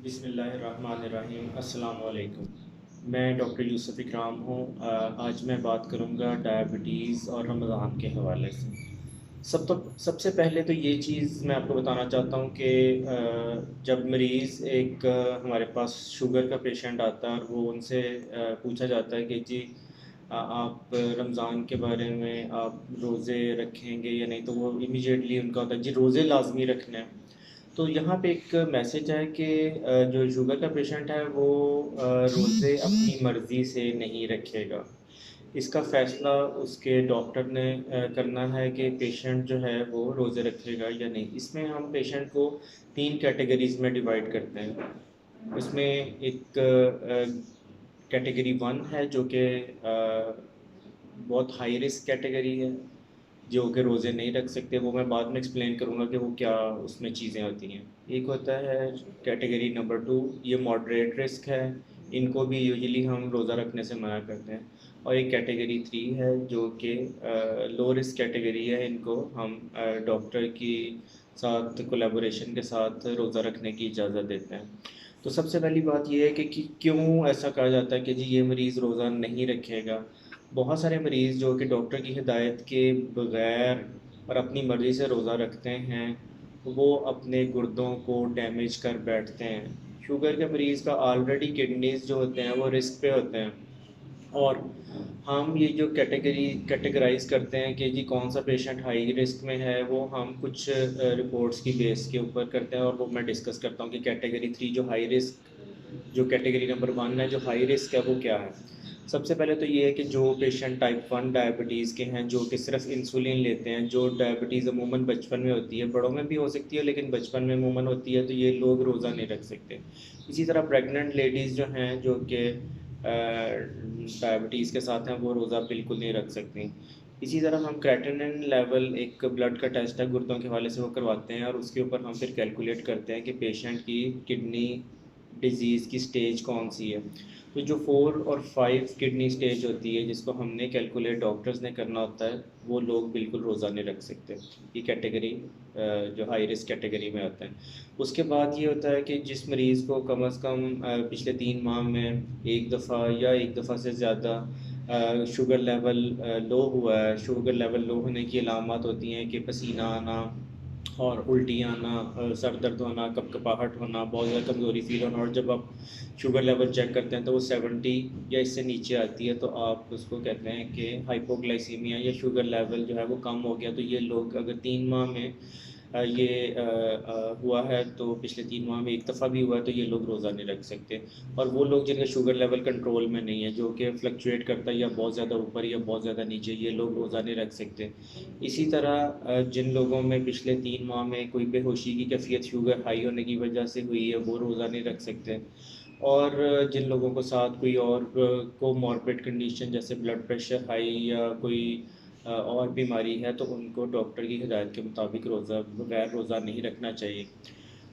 بسم اللہ الرحمن الرحیم، السلام علیکم۔ میں ڈاکٹر یوسف اکرام ہوں۔ آج میں بات کروں گا ڈائبٹیز اور رمضان کے حوالے سے۔ سب سے پہلے تو یہ چیز میں آپ کو بتانا چاہتا ہوں کہ جب مریض ہمارے پاس شوگر کا پیشنٹ آتا ہے اور وہ ان سے پوچھا جاتا ہے کہ جی آپ رمضان کے بارے میں آپ روزے رکھیں گے یا نہیں، تو وہ امیجیٹلی ان کا ہوتا ہے جی روزے لازمی رکھنے ہیں۔ تو یہاں پہ ایک میسج ہے کہ جو شوگر کا پیشنٹ ہے وہ روزے اپنی مرضی سے نہیں رکھے گا۔ اس کا فیصلہ اس کے ڈاکٹر نے کرنا ہے کہ پیشنٹ جو ہے وہ روزے رکھے گا یا نہیں۔ اس میں ہم پیشنٹ کو 3 کیٹیگریز میں ڈیوائڈ کرتے ہیں۔ اس میں ایک کیٹیگری 1 ہے جو کہ بہت ہائی رسک کیٹیگری ہے، جو کہ روزے نہیں رکھ سکتے۔ وہ میں بعد میں ایکسپلین کروں گا کہ وہ کیا اس میں چیزیں ہوتی ہیں۔ ایک ہوتا ہے کیٹیگری نمبر 2، یہ ماڈریٹ رسک ہے، ان کو بھی یوزلی ہم روزہ رکھنے سے منع کرتے ہیں۔ اور ایک کیٹیگری 3 ہے جو کہ لو رسک کیٹیگری ہے، ان کو ہم ڈاکٹر کی ساتھ کولیبوریشن کے ساتھ روزہ رکھنے کی اجازت دیتے ہیں۔ تو سب سے پہلی بات یہ ہے کہ کیوں ایسا کہا جاتا ہے کہ جی یہ مریض روزہ نہیں رکھے گا۔ بہت سارے مریض جو کہ ڈاکٹر کی ہدایت کے بغیر اور اپنی مرضی سے روزہ رکھتے ہیں، وہ اپنے گردوں کو ڈیمیج کر بیٹھتے ہیں۔ شوگر کے مریض کا آلریڈی کڈنیز جو ہوتے ہیں وہ رسک پہ ہوتے ہیں، اور ہم یہ جو کیٹیگرائز کرتے ہیں کہ جی کون سا پیشنٹ ہائی رسک میں ہے، وہ ہم کچھ رپورٹس کی بیس کے اوپر کرتے ہیں، اور وہ میں ڈسکس کرتا ہوں کہ کیٹیگری 3 جو ہائی رسک، جو کیٹیگری نمبر 1 ہے جو ہائی رسک ہے، وہ کیا ہے۔ سب سے پہلے تو یہ ہے کہ جو پیشنٹ ٹائپ 1 ڈائبٹیز کے ہیں، جو کہ صرف انسولین لیتے ہیں، جو ڈائبٹیز عموماً بچپن میں ہوتی ہے، بڑوں میں بھی ہو سکتی ہے لیکن بچپن میں عموماً ہوتی ہے، تو یہ لوگ روزہ نہیں رکھ سکتے۔ اسی طرح پریگننٹ لیڈیز جو ہیں، جو کہ ڈائبٹیز کے ساتھ ہیں، وہ روزہ بالکل نہیں رکھ سکتی۔ اسی طرح ہم کریٹنن لیول، ایک بلڈ کا ٹیسٹ ہے گردوں کے حوالے سے، وہ کرواتے ہیں، اور اس کے اوپر ہم پھر کیلکولیٹ کرتے ہیں کہ پیشنٹ کی کڈنی ڈیزیز کی سٹیج کون سی ہے۔ تو جو 4 اور 5 کڈنی سٹیج ہوتی ہے، جس کو ہم نے کیلکولیٹ ڈاکٹرز نے کرنا ہوتا ہے، وہ لوگ بالکل روزہ نہیں رکھ سکتے۔ یہ کیٹیگری جو ہائی رسک کیٹیگری میں آتے ہیں۔ اس کے بعد یہ ہوتا ہے کہ جس مریض کو کم از کم پچھلے 3 ماہ میں ایک دفعہ یا ایک دفعہ سے زیادہ شوگر لیول لو ہوا ہے۔ شوگر لیول لو ہونے کی علامات ہوتی ہیں کہ پسینہ آنا اور الٹی آنا، سر درد ہونا، کپ کپاہٹ ہونا، بہت زیادہ کمزوری فیل ہونا، اور جب آپ شوگر لیول چیک کرتے ہیں تو وہ 70 یا اس سے نیچے آتی ہے، تو آپ اس کو کہتے ہیں کہ ہائپوگلائسیمیا، یا شوگر لیول جو ہے وہ کم ہو گیا۔ تو یہ لوگ اگر 3 ماہ میں یہ ہوا ہے، تو پچھلے 3 ماہ میں ایک دفعہ بھی ہوا ہے، تو یہ لوگ روزہ نہیں رکھ سکتے۔ اور وہ لوگ جن کا شوگر لیول کنٹرول میں نہیں ہے، جو کہ فلکچویٹ کرتا ہے یا بہت زیادہ اوپر یا بہت زیادہ نیچے، یہ لوگ روزہ نہیں رکھ سکتے۔ اسی طرح جن لوگوں میں پچھلے 3 ماہ میں کوئی بے ہوشی کی کیفیت شوگر ہائی ہونے کی وجہ سے ہوئی ہے، وہ روزہ نہیں رکھ سکتے۔ اور جن لوگوں کو ساتھ کوئی اور کو موربڈ کنڈیشن جیسے بلڈ پریشر ہائی یا کوئی اور بیماری ہے، تو ان کو ڈاکٹر کی ہدایت کے مطابق بغیر روزہ نہیں رکھنا چاہیے۔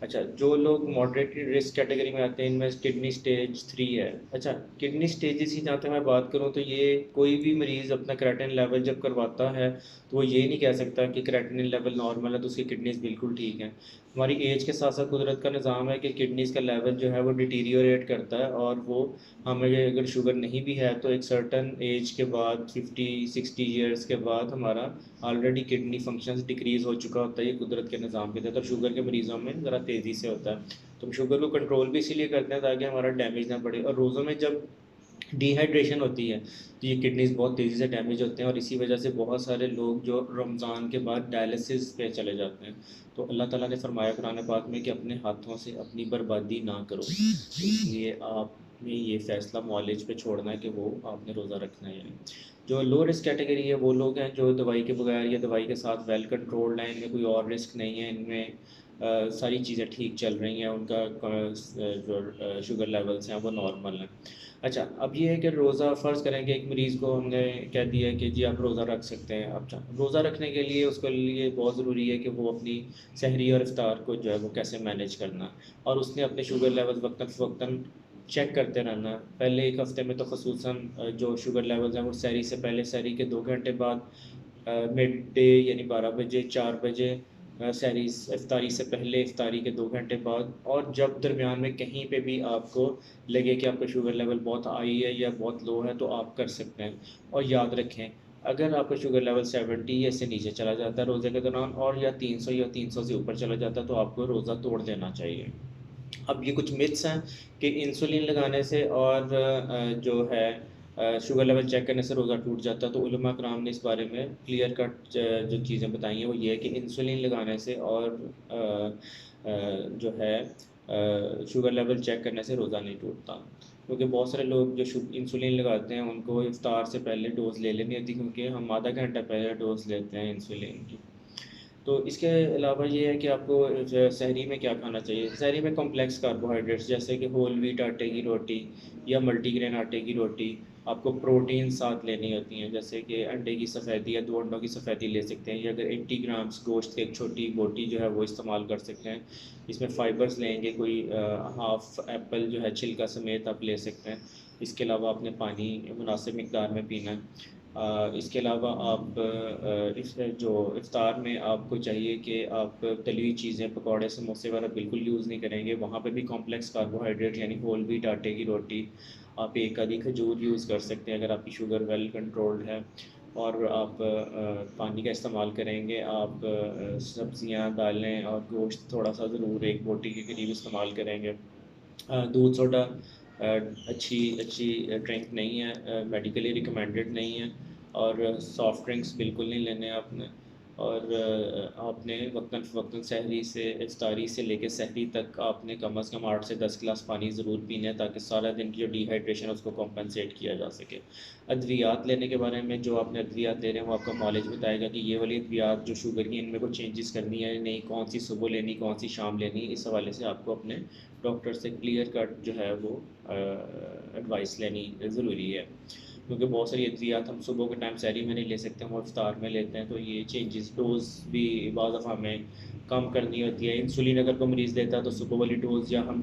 اچھا، جو لوگ ماڈریٹ رسک کیٹیگری میں آتے ہیں، ان میں کڈنی سٹیج 3 ہے۔ اچھا، کڈنی سٹیجز ہی جہاں تک میں بات کروں تو یہ کوئی بھی مریض اپنا کریٹن لیول جب کرواتا ہے تو وہ یہ نہیں کہہ سکتا کہ کریٹن لیول نارمل ہے تو اس کی کڈنیز بالکل ٹھیک ہیں۔ ہماری ایج کے ساتھ ساتھ قدرت کا نظام ہے کہ کڈنیز کا لیول جو ہے وہ ڈیٹیریوریٹ کرتا ہے، اور وہ ہمیں اگر شوگر نہیں بھی ہے تو ایک سرٹن ایج کے بعد 50-60 ایئرس کے بعد ہمارا آلریڈی کڈنی فنکشنز ڈکریز ہو چکا ہوتا ہے۔ یہ قدرت کے نظام کے تحت، اور شوگر کے مریضوں میں ذرا تیزی سے ہوتا ہے۔ تو ہم شوگر کو کنٹرول بھی اسی لیے کرتے ہیں تاکہ ہمارا ڈیمیج نہ پڑے، اور روزوں میں جب ڈی ہائیڈریشن ہوتی ہے تو یہ کڈنیز بہت تیزی سے ڈیمیج ہوتے ہیں، اور اسی وجہ سے بہت سارے لوگ جو رمضان کے بعد ڈائلسس پہ چلے جاتے ہیں۔ تو اللہ تعالیٰ نے فرمایا قرآن پاک میں کہ اپنے ہاتھوں سے اپنی بربادی نہ کرو، اس لیے آپ نے یہ فیصلہ معالج پہ چھوڑنا ہے کہ وہ آپ نے روزہ رکھنا ہے یا نہیں۔ جو لو رسک کیٹیگری ہے، وہ لوگ ہیں جو دوائی کے بغیر یا دوائی کے ساتھ ویل کنٹرولڈ ہیں، ان میں کوئی اور رسک نہیں ہے، ان میں ساری چیزیں ٹھیک چل رہی ہیں، ان کا جو شوگر لیولس ہیں وہ نارمل ہیں۔ اچھا، اب یہ ہے کہ روزہ فرض کریں کہ ایک مریض کو ہم نے کہہ دیا کہ جی آپ روزہ رکھ سکتے ہیں۔ اب روزہ رکھنے کے لیے اس کے لیے بہت ضروری ہے کہ وہ اپنی سحری اور افطار کو جو ہے وہ کیسے مینیج کرنا، اور اس نے اپنے شوگر لیول وقتاً فوقتاً چیک کرتے رہنا۔ پہلے ایک ہفتے میں تو خصوصاً جو شوگر لیولز ہیں وہ سحری سے پہلے، سحری کے 2 گھنٹے بعد، مڈ ڈے یعنی 12 بجے، 4 بجے سحری افطاری سے پہلے، افطاری کے 2 گھنٹے بعد، اور جب درمیان میں کہیں پہ بھی آپ کو لگے کہ آپ کا شوگر لیول بہت ہائی ہے یا بہت لو ہے تو آپ کر سکتے ہیں۔ اور یاد رکھیں، اگر آپ کا شوگر لیول 70 یا اس سے نیچے چلا جاتا ہے روزے کے دوران، اور یا 300 یا 300 سے اوپر چلا جاتا ہے، تو آپ کو روزہ توڑ دینا چاہیے۔ اب یہ کچھ متس ہیں کہ انسولین لگانے سے اور جو ہے شوگر لیول چیک کرنے سے روزہ ٹوٹ جاتا ہے، تو علماء کرام نے اس بارے میں کلیئر کٹ جو چیزیں بتائی ہیں وہ یہ ہے کہ انسولین لگانے سے اور جو ہے شوگر لیول چیک کرنے سے روزہ نہیں ٹوٹتا، کیونکہ بہت سارے لوگ جو انسولین لگاتے ہیں ان کو افطار سے پہلے ڈوز لے لینی ہوتی ہے، کیونکہ ہم آدھا گھنٹہ پہلے ڈوز لیتے ہیں انسولین کی۔ تو اس کے علاوہ یہ ہے کہ آپ کو سحری میں کیا کھانا چاہیے۔ سحری میں کمپلیکس کاربوہائیڈریٹس جیسے کہ ہول ویٹ آٹے کی روٹی یا ملٹی گرین آٹے کی روٹی، آپ کو پروٹین ساتھ لینی ہوتی ہیں، جیسے کہ انڈے کی سفیدی یا 2 انڈوں کی سفیدی لے سکتے ہیں، یا اگر 80 گرامس گوشت کی ایک چھوٹی بوٹی جو ہے وہ استعمال کر سکتے ہیں۔ اس میں فائبرز لیں گے، کوئی ہاف ایپل جو ہے چھلکا سمیت آپ لے سکتے ہیں۔ اس کے علاوہ آپ نے پانی مناسب مقدار میں پینا ہے۔ اس کے علاوہ آپ جو افطار میں آپ کو چاہیے کہ آپ تلی ہوئی چیزیں، پکوڑے سموسے وغیرہ بالکل یوز نہیں کریں گے، وہاں پہ بھی کمپلیکس کاربوہائیڈریٹ یعنی ہول ویٹ آٹے کی روٹی، آپ ایک آدھی کھجور یوز کر سکتے ہیں اگر آپ کی شوگر ویل کنٹرولڈ ہے، اور آپ پانی کا استعمال کریں گے، آپ سبزیاں، دالیں اور گوشت تھوڑا سا ضرور ایک بوٹی کے قریب استعمال کریں گے۔ دودھ سوڈا اچھی ڈرنک نہیں ہے، میڈیکلی ریکمینڈڈ نہیں ہے، اور سافٹ ڈرنکس بالکل نہیں لینے آپ نے، اور آپ نے وقتاً فوقتاً سحری سے افطاری سے لے کے سحری تک آپ نے کم از کم 8 سے 10 گلاس پانی ضرور پینے ہیں، تاکہ سارا دن کی جو ڈی ہائیڈریشن ہے اس کو کمپنسیٹ کیا جا سکے۔ ادویات لینے کے بارے میں، جو آپ نے ادویات لے رہے ہیں وہ آپ کا نالج بتائے گا کہ یہ والی ادویات جو شوگر کی ان میں کچھ چینجز کرنی ہے نہیں، کون سی صبح لینی، کون سی شام لینی، اس حوالے سے آپ کو اپنے ڈاکٹر سے کلیئر کٹ جو ہے وہ ایڈوائس لینی ضروری ہے، کیونکہ بہت ساری ادویات ہم صبح کے ٹائم سحری میں نہیں لے سکتے، ہم افطار میں لیتے ہیں، تو یہ چینجز ڈوز بھی بعض دفعہ ہمیں کم کرنی ہوتی ہے۔ انسولین اگر کوئی مریض لیتا ہے تو صبح والی ڈوز یا ہم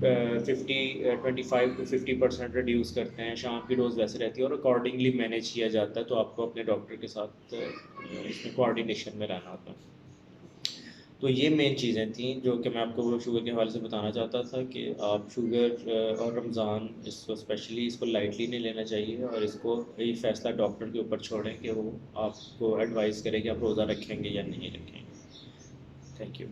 25 to 50% ریڈیوس کرتے ہیں، شام کی ڈوز ویسے رہتی ہے، اور اکارڈنگلی مینیج کیا جاتا ہے، تو آپ کو اپنے ڈاکٹر کے ساتھ اس میں کوآرڈینیشن میں رہنا ہوتا ہے۔ تو یہ مین چیزیں تھیں جو کہ میں آپ کو شوگر کے حوالے سے بتانا چاہتا تھا کہ آپ شوگر اور رمضان اس کو اسپیشلی اس کو لائٹلی نہیں لینا چاہیے، اور اس کو یہ فیصلہ ڈاکٹر کے اوپر چھوڑیں کہ وہ آپ کو ایڈوائز کرے کہ آپ روزہ رکھیں گے یا نہیں رکھیں گے۔ Thank you.